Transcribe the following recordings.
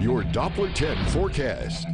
your Doppler 10 forecast.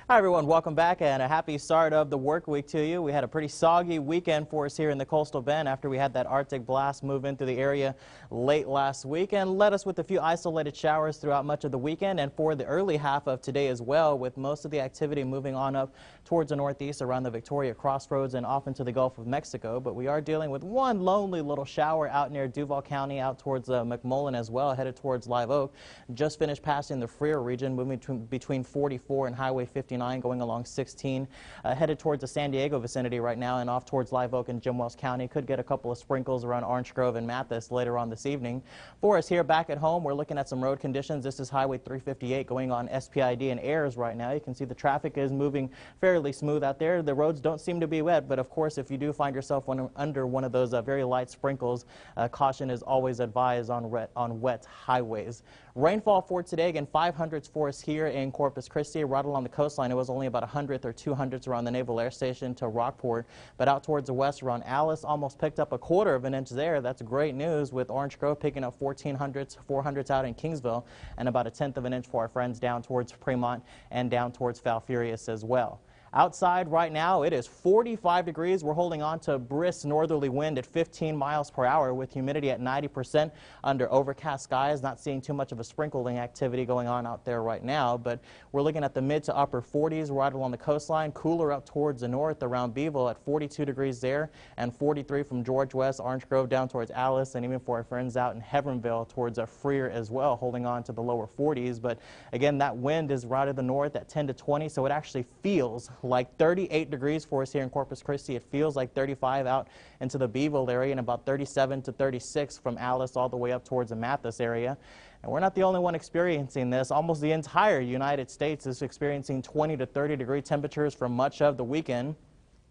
Hi everyone, welcome back and a happy start of the work week to you. We had a pretty soggy weekend for us here in the coastal bend after we had that Arctic blast move into the area late last week and led us with a few isolated showers throughout much of the weekend and for the early half of today as well, with most of the activity moving on up towards the northeast around the Victoria Crossroads and off into the Gulf of Mexico. But we are dealing with one lonely little shower out near Duval County, out towards McMullen as well, headed towards Live Oak. Just finished passing the Freer region, moving between 44 and Highway 59. Going along 16, headed towards the San Diego vicinity right now and off towards Live Oak and Jim Wells County. Could get a couple of sprinkles around Orange Grove and Mathis later on this evening. For us here back at home, we're looking at some road conditions. This is Highway 358 going on SPID and Ayers right now. You can see the traffic is moving fairly smooth out there. The roads don't seem to be wet, but of course if you do find yourself under one of those very light sprinkles, caution is always advised on wet highways. Rainfall for today, again 500s for us here in Corpus Christi, right along the coastline. It was only about 100th or 200ths around the Naval Air Station to Rockport, but out towards the west around Alice, almost picked up a quarter of an inch there. That's great news, with Orange Grove picking up 1400s, 400s out in Kingsville, and about a tenth of an inch for our friends down towards Fremont and down towards Falfurrias as well. Outside right now, it is 45 degrees. We're holding on to a brisk northerly wind at 15 miles per hour with humidity at 90% under overcast skies. Not seeing too much of a sprinkling activity going on out there right now, but we're looking at the mid to upper 40s right along the coastline. Cooler up towards the north around Beeville at 42 degrees there and 43 from George West, Orange Grove down towards Alice, and even for our friends out in Heveronville towards Freer as well, holding on to the lower 40s. But again, that wind is right to the north at 10 to 20, so it actually feels like 38 degrees for us here in Corpus Christi. It feels like 35 out into the Beeville area and about 37 to 36 from Alice all the way up towards the Mathis area. And we're not the only one experiencing this. Almost the entire United States is experiencing 20 to 30 degree temperatures for much of the weekend.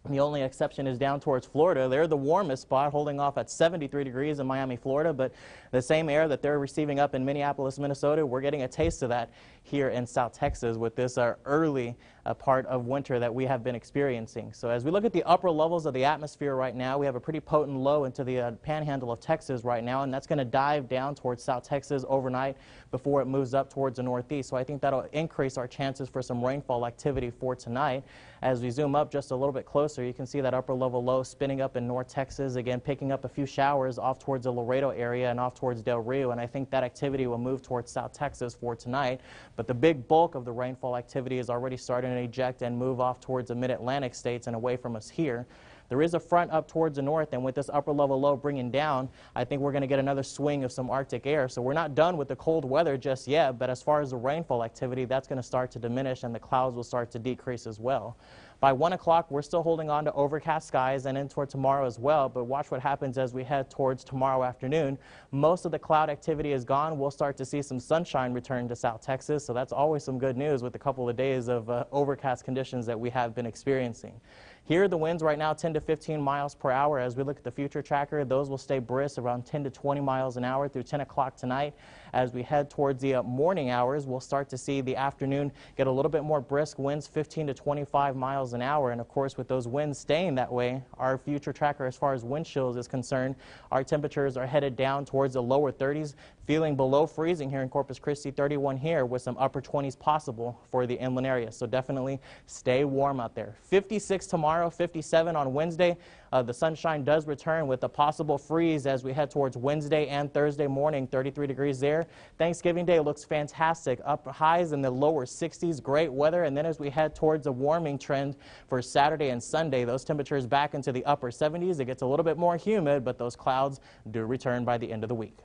The only exception is down towards Florida. They're the warmest spot, holding off at 73 degrees in Miami, Florida, but the same air that they're receiving up in Minneapolis, Minnesota, we're getting a taste of that here in South Texas with this early part of winter that we have been experiencing. So as we look at the upper levels of the atmosphere right now, we have a pretty potent low into the panhandle of Texas right now, and that's going to dive down towards South Texas overnight before it moves up towards the northeast. So I think that'll increase our chances for some rainfall activity for tonight. As we zoom up just a little bit closer, you can see that upper level low spinning up in North Texas, again picking up a few showers off towards the Laredo area and off towards Del Rio, and I think that activity will move towards South Texas for tonight. But the big bulk of the rainfall activity is already starting to eject and move off towards the mid-Atlantic states and away from us here. There is a front up towards the north, and with this upper level low bringing down, I think we're going to get another swing of some Arctic air. So we're not done with the cold weather just yet, but as far as the rainfall activity, that's going to start to diminish and the clouds will start to decrease as well. By 1 o'clock, we're still holding on to overcast skies and in toward tomorrow as well, but watch what happens as we head towards tomorrow afternoon. Most of the cloud activity is gone. We'll start to see some sunshine return to South Texas, so that's always some good news with a couple of days of overcast conditions that we have been experiencing. Here, the winds right now 10 to 15 miles per hour. As we look at the future tracker, those will stay brisk around 10 to 20 miles an hour through 10 o'clock tonight. As we head towards the morning hours, we'll start to see the afternoon get a little bit more brisk winds, 15 to 25 miles an hour. And of course, with those winds staying that way, our future tracker as far as wind chills is concerned, our temperatures are headed down towards the lower 30s, feeling below freezing here in Corpus Christi, 31 here with some upper 20s possible for the inland area. So definitely stay warm out there. 56 tomorrow, 57 on Wednesday. The sunshine does return with a possible freeze as we head towards Wednesday and Thursday morning, 33 degrees there. Thanksgiving Day looks fantastic. Upper highs in the lower 60s, great weather. And then as we head towards a warming trend for Saturday and Sunday, those temperatures back into the upper 70s. It gets a little bit more humid, but those clouds do return by the end of the week.